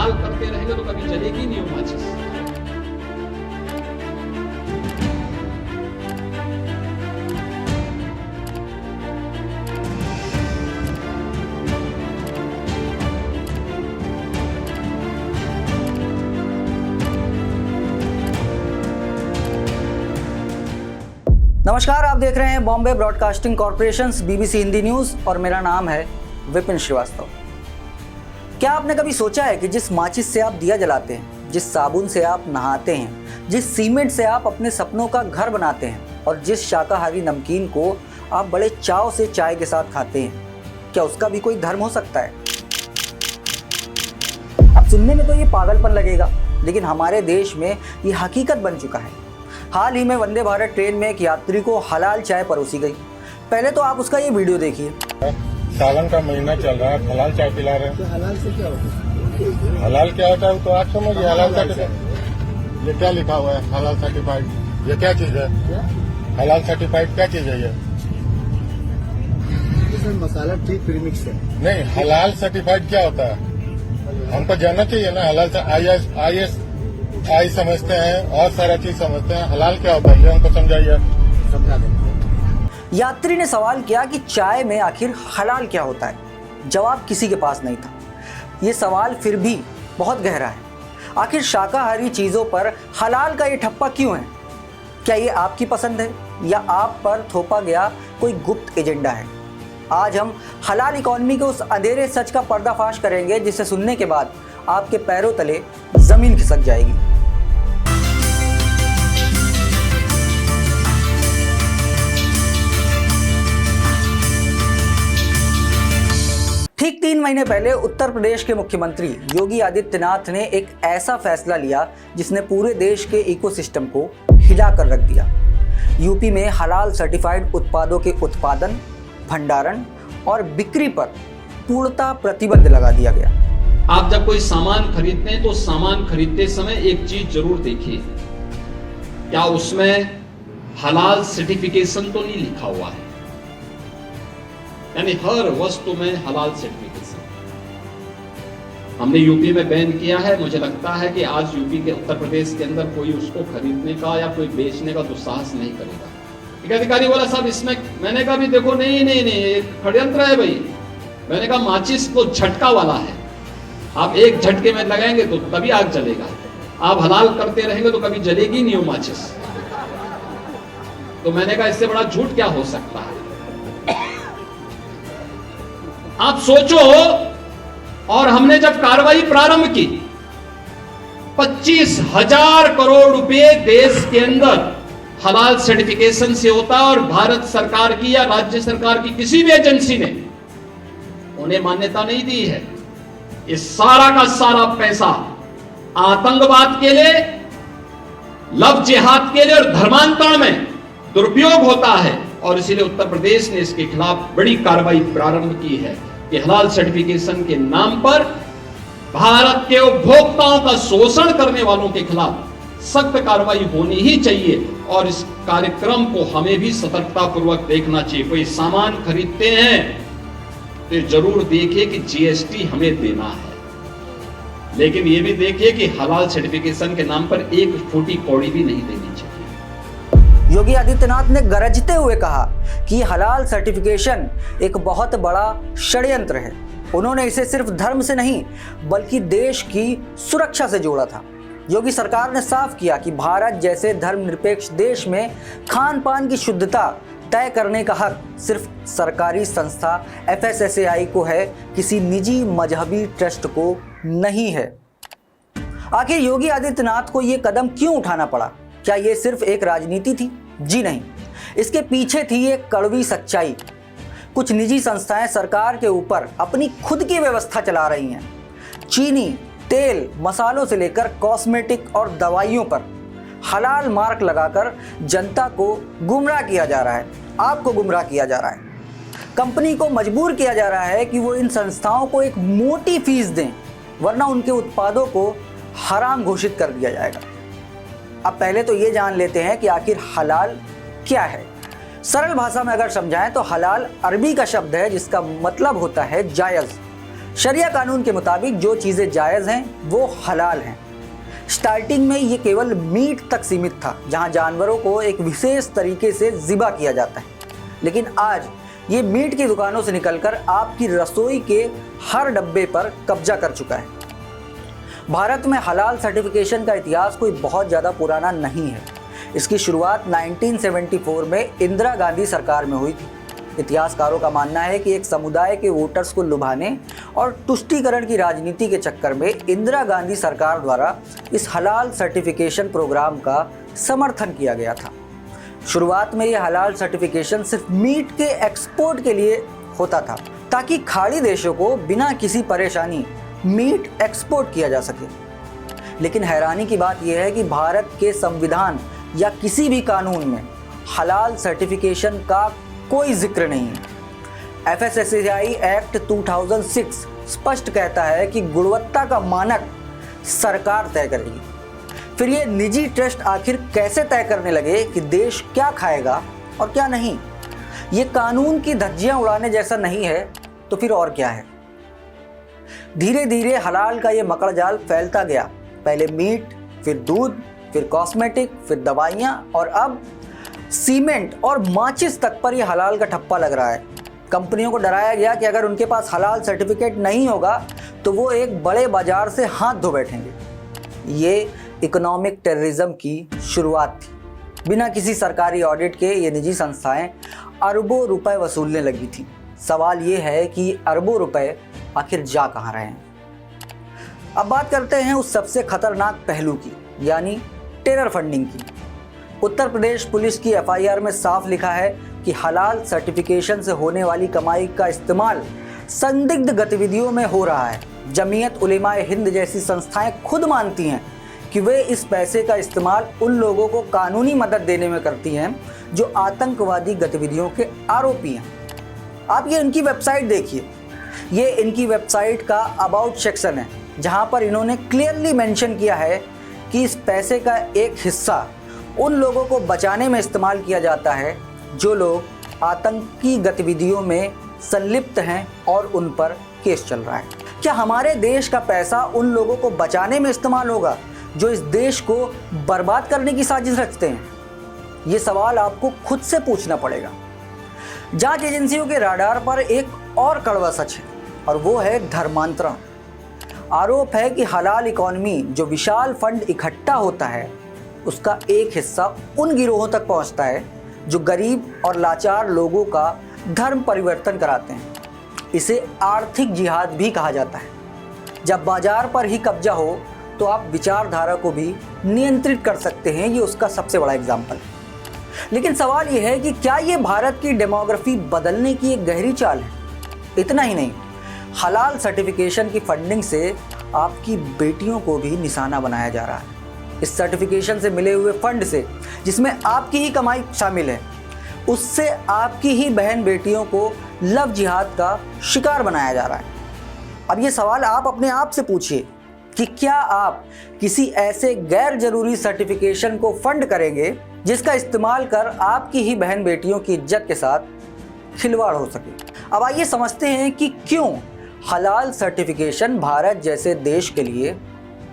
हलाल करते रहेंगे तो कभी जलेगी नहीं वो माचिस। नमस्कार, आप देख रहे हैं Bombay broadcasting corporation BBC Hindi news और मेरा नाम है विपिन श्रीवास्तव। क्या आपने कभी सोचा है कि जिस माचिस से आप दिया जलाते हैं, जिस साबुन से आप नहाते हैं, जिस सीमेंट से आप अपने सपनों का घर बनाते हैं और जिस शाकाहारी नमकीन को आप बड़े चाव से चाय के साथ खाते हैं, क्या उसका भी कोई धर्म हो सकता है? अब सुनने में तो ये पागलपन लगेगा, लेकिन हमारे देश में ये हकीकत बन चुका है। हाल ही में वंदे भारत ट्रेन में एक यात्री को हलाल चाय परोसी गई। पहले तो आप उसका ये वीडियो देखिए। सावन का महीना चल रहा है, हलाल चाय पिला रहे हैं। तो हलाल से क्या होता है? हलाल क्या होता है तो आप समझिए। हलाल सर्टिफाइड, ये क्या लिखा हुआ है? हलाल सर्टिफाइड, ये क्या चीज है? हलाल सर्टिफाइड क्या चीज है ये? इसमें मसाला ठीक प्रीमिक्स है। नहीं, हलाल सर्टिफाइड क्या होता है हमको जानना चाहिए ना। हलाल से आई समझते हैं और सारा चीज समझते हैं। हलाल क्या होता है ये हमको समझाइए। समझा देंगे। यात्री ने सवाल किया कि चाय में आखिर हलाल क्या होता है। जवाब किसी के पास नहीं था। ये सवाल फिर भी बहुत गहरा है। आखिर शाकाहारी चीज़ों पर हलाल का ये ठप्पा क्यों है? क्या ये आपकी पसंद है या आप पर थोपा गया कोई गुप्त एजेंडा है? आज हम हलाल इकॉनमी के उस अंधेरे सच का पर्दाफाश करेंगे जिसे सुनने के बाद आपके पैरों तले जमीन खिसक जाएगी। ठीक 3 महीने पहले उत्तर प्रदेश के मुख्यमंत्री योगी आदित्यनाथ ने एक ऐसा फैसला लिया जिसने पूरे देश के इकोसिस्टम को हिला कर रख दिया। यूपी में हलाल सर्टिफाइड उत्पादों के उत्पादन, भंडारण और बिक्री पर पूर्णतः प्रतिबंध लगा दिया गया। आप जब कोई सामान खरीदते हैं तो सामान खरीदते समय एक चीज जरूर देखिए, क्या उसमें हलाल सर्टिफिकेशन तो नहीं लिखा हुआ है। यानी हर वस्तु में हलाल सर्टिफिकेशन। हमने यूपी में बैन किया है। मुझे लगता है कि आज यूपी के उत्तर प्रदेश के अंदर कोई उसको खरीदने का या कोई बेचने का दुस्साहस नहीं करेगा। एक अधिकारी बोला साहब इसमें, मैंने कहा भी देखो नहीं एक षड्यंत्र है भाई। मैंने कहा माचिस तो झटका वाला है, आप एक झटके में लगाएंगे तो तभी आग जलेगा। आप हलाल करते रहेंगे तो कभी जलेगी नहीं वो माचिस। तो मैंने कहा इससे बड़ा झूठ क्या हो सकता है। आप सोचो, और हमने जब कार्रवाई प्रारंभ की 25,000 करोड़ रुपए देश के अंदर हलाल सर्टिफिकेशन से होता है और भारत सरकार की या राज्य सरकार की किसी भी एजेंसी ने उन्हें मान्यता नहीं दी है। ये सारा का सारा पैसा आतंकवाद के लिए, लव जिहाद के लिए और धर्मांतरण में दुरुपयोग होता है और इसीलिए उत्तर प्रदेश ने इसके खिलाफ बड़ी कार्रवाई प्रारंभ की है कि हलाल सर्टिफिकेशन के नाम पर भारत के उपभोक्ताओं का शोषण करने वालों के खिलाफ सख्त कार्रवाई होनी ही चाहिए और इस कार्यक्रम को हमें भी सतर्कता पूर्वक देखना चाहिए। कोई सामान खरीदते हैं तो जरूर देखिए कि जीएसटी हमें देना है, लेकिन यह भी देखिए कि हलाल सर्टिफिकेशन के नाम पर एक फूटी कौड़ी भी नहीं देनी चाहिए। योगी आदित्यनाथ ने गरजते हुए कहा कि हलाल सर्टिफिकेशन एक बहुत बड़ा षड्यंत्र है। उन्होंने इसे सिर्फ धर्म से नहीं बल्कि देश की सुरक्षा से जोड़ा था। योगी सरकार ने साफ किया कि भारत जैसे धर्मनिरपेक्ष देश में खान पान की शुद्धता तय करने का हक सिर्फ सरकारी संस्था FSSAI को है, किसी निजी मजहबी ट्रस्ट को नहीं है। आखिर योगी आदित्यनाथ को यह कदम क्यों उठाना पड़ा? क्या यह सिर्फ एक राजनीति थी? जी नहीं, इसके पीछे थी एक कड़वी सच्चाई। कुछ निजी संस्थाएं सरकार के ऊपर अपनी खुद की व्यवस्था चला रही हैं। चीनी, तेल, मसालों से लेकर कॉस्मेटिक और दवाइयों पर हलाल मार्क लगाकर जनता को गुमराह किया जा रहा है, आपको गुमराह किया जा रहा है। कंपनी को मजबूर किया जा रहा है कि वो इन संस्थाओं को एक मोटी फीस दें, वरना उनके उत्पादों को हराम घोषित कर दिया जाएगा। अब पहले तो ये जान लेते हैं कि आखिर हलाल क्या है। सरल भाषा में अगर समझाएं तो हलाल अरबी का शब्द है जिसका मतलब होता है जायज़। शरिया कानून के मुताबिक जो चीज़ें जायज़ हैं वो हलाल हैं। स्टार्टिंग में ये केवल मीट तक सीमित था, जहां जानवरों को एक विशेष तरीके से ज़िबा किया जाता है, लेकिन आज ये मीट की दुकानों से निकलकर आपकी रसोई के हर डब्बे पर कब्जा कर चुका है। भारत में हलाल सर्टिफिकेशन का इतिहास कोई बहुत ज़्यादा पुराना नहीं है। इसकी शुरुआत 1974 में इंदिरा गांधी सरकार में हुई थी। इतिहासकारों का मानना है कि एक समुदाय के वोटर्स को लुभाने और तुष्टीकरण की राजनीति के चक्कर में इंदिरा गांधी सरकार द्वारा इस हलाल सर्टिफिकेशन प्रोग्राम का समर्थन किया गया था। शुरुआत में यह हलाल सर्टिफिकेशन सिर्फ मीट के एक्सपोर्ट के लिए होता था, ताकि खाड़ी देशों को बिना किसी परेशानी मीट एक्सपोर्ट किया जा सके। लेकिन हैरानी की बात यह है कि भारत के संविधान या किसी भी कानून में हलाल सर्टिफिकेशन का कोई जिक्र नहीं है। FSSAI एक्ट 2006 स्पष्ट कहता है कि गुणवत्ता का मानक सरकार तय करेगी। फिर ये निजी ट्रस्ट आखिर कैसे तय करने लगे कि देश क्या खाएगा और क्या नहीं? ये कानून की धज्जियां उड़ाने जैसा नहीं है तो फिर और क्या है? धीरे धीरे हलाल का ये मकड़जाल फैलता गया। पहले मीट, फिर दूध, फिर कॉस्मेटिक, फिर दवाइयाँ और अब सीमेंट और माचिस तक पर यह हलाल का ठप्पा लग रहा है। कंपनियों को डराया गया कि अगर उनके पास हलाल सर्टिफिकेट नहीं होगा तो वो एक बड़े बाजार से हाथ धो बैठेंगे। ये इकोनॉमिक टेररिज्म की शुरुआत थी। बिना किसी सरकारी ऑडिट के ये निजी संस्थाएं अरबों रुपए वसूलने लगी थी। सवाल ये है कि अरबों रुपए आखिर जा कहाँ रहे हैं? अब बात करते हैं उस सबसे खतरनाक पहलू की, यानी टेरर फंडिंग की। उत्तर प्रदेश पुलिस की FIR में साफ लिखा है कि हलाल सर्टिफिकेशन से होने वाली कमाई का इस्तेमाल संदिग्ध गतिविधियों में हो रहा है। जमीयत उलेमाए हिंद जैसी संस्थाएं खुद मानती हैं कि वे इस पैसे का इस्तेमाल उन लोगों को कानूनी मदद देने में करती हैं जो आतंकवादी गतिविधियों के आरोपी हैं। आप ये इनकी वेबसाइट देखिए। ये इनकी वेबसाइट का अबाउट सेक्शन है, जहां पर इन्होंने क्लियरली मेंशन किया है कि इस पैसे का एक हिस्सा उन लोगों को बचाने में इस्तेमाल किया जाता है जो लोग आतंकी गतिविधियों में संलिप्त हैं और उन पर केस चल रहा है। क्या हमारे देश का पैसा उन लोगों को बचाने में इस्तेमाल होगा जो इस देश को बर्बाद करने की साजिश रचते हैं? ये सवाल आपको खुद से पूछना पड़ेगा। जांच एजेंसियों के राडार पर एक और कड़वा सच है और वो है धर्मांतरण। आरोप है कि हलाल इकॉनमी जो विशाल फंड इकट्ठा होता है उसका एक हिस्सा उन गिरोहों तक पहुंचता है जो गरीब और लाचार लोगों का धर्म परिवर्तन कराते हैं। इसे आर्थिक जिहाद भी कहा जाता है। जब बाजार पर ही कब्जा हो तो आप विचारधारा को भी नियंत्रित कर सकते हैं। ये उसका सबसे बड़ा एग्जाम्पल है। लेकिन सवाल ये है कि क्या ये भारत की डेमोग्राफी बदलने की एक गहरी चाल है? इतना ही नहीं, हलाल सर्टिफिकेशन की फंडिंग से आपकी बेटियों को भी निशाना बनाया जा रहा है। इस सर्टिफिकेशन से मिले हुए फंड से, जिसमें आपकी ही कमाई शामिल है, उससे आपकी ही बहन बेटियों को लव जिहाद का शिकार बनाया जा रहा है। अब ये सवाल आप अपने आप से पूछिए कि क्या आप किसी ऐसे गैर जरूरी सर्टिफिकेशन को फंड करेंगे जिसका इस्तेमाल कर आपकी ही बहन बेटियों की इज्जत के साथ खिलवाड़ हो सके? अब आइए समझते हैं कि क्यों हलाल सर्टिफिकेशन भारत जैसे देश के लिए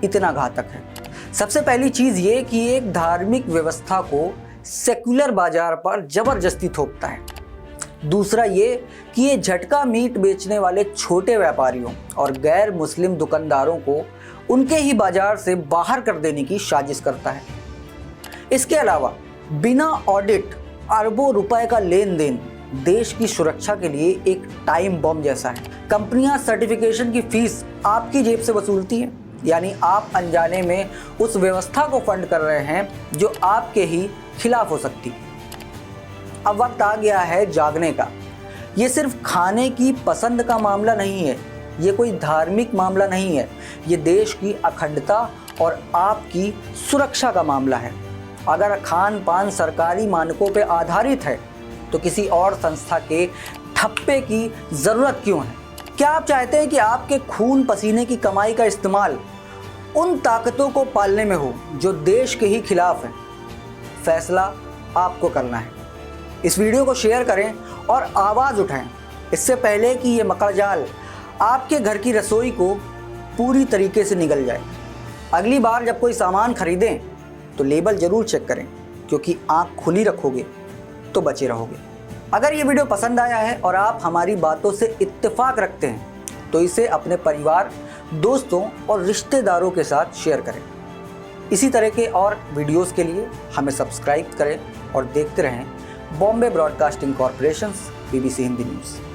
इतना घातक है। सबसे पहली चीज़ ये कि एक धार्मिक व्यवस्था को सेक्युलर बाजार पर जबरदस्ती थोपता है। दूसरा ये कि ये झटका मीट बेचने वाले छोटे व्यापारियों और गैर मुस्लिम दुकानदारों को उनके ही बाजार से बाहर कर देने की साजिश करता है। इसके अलावा बिना ऑडिट अरबों रुपए का लेन देन देश की सुरक्षा के लिए एक टाइम बम जैसा है। कंपनियां सर्टिफिकेशन की फीस आपकी जेब से वसूलती हैं, यानी आप अनजाने में उस व्यवस्था को फंड कर रहे हैं जो आपके ही खिलाफ हो सकती है। अब वक्त आ गया है जागने का। ये सिर्फ खाने की पसंद का मामला नहीं है, ये कोई धार्मिक मामला नहीं है, ये देश की अखंडता और आपकी सुरक्षा का मामला है। अगर खान पान सरकारी मानकों पर आधारित है तो किसी और संस्था के ठप्पे की ज़रूरत क्यों है? क्या आप चाहते हैं कि आपके खून पसीने की कमाई का इस्तेमाल उन ताकतों को पालने में हो जो देश के ही खिलाफ हैं? फैसला आपको करना है। इस वीडियो को शेयर करें और आवाज़ उठाएं, इससे पहले कि ये मकड़जाल आपके घर की रसोई को पूरी तरीके से निगल जाए। अगली बार जब कोई सामान खरीदें तो लेबल जरूर चेक करें, क्योंकि आंख खुली रखोगे तो बचे रहोगे। अगर ये वीडियो पसंद आया है और आप हमारी बातों से इत्तेफाक रखते हैं तो इसे अपने परिवार, दोस्तों और रिश्तेदारों के साथ शेयर करें। इसी तरह के और वीडियोस के लिए हमें सब्सक्राइब करें और देखते रहें Bombay broadcasting corporation BBC Hindi news.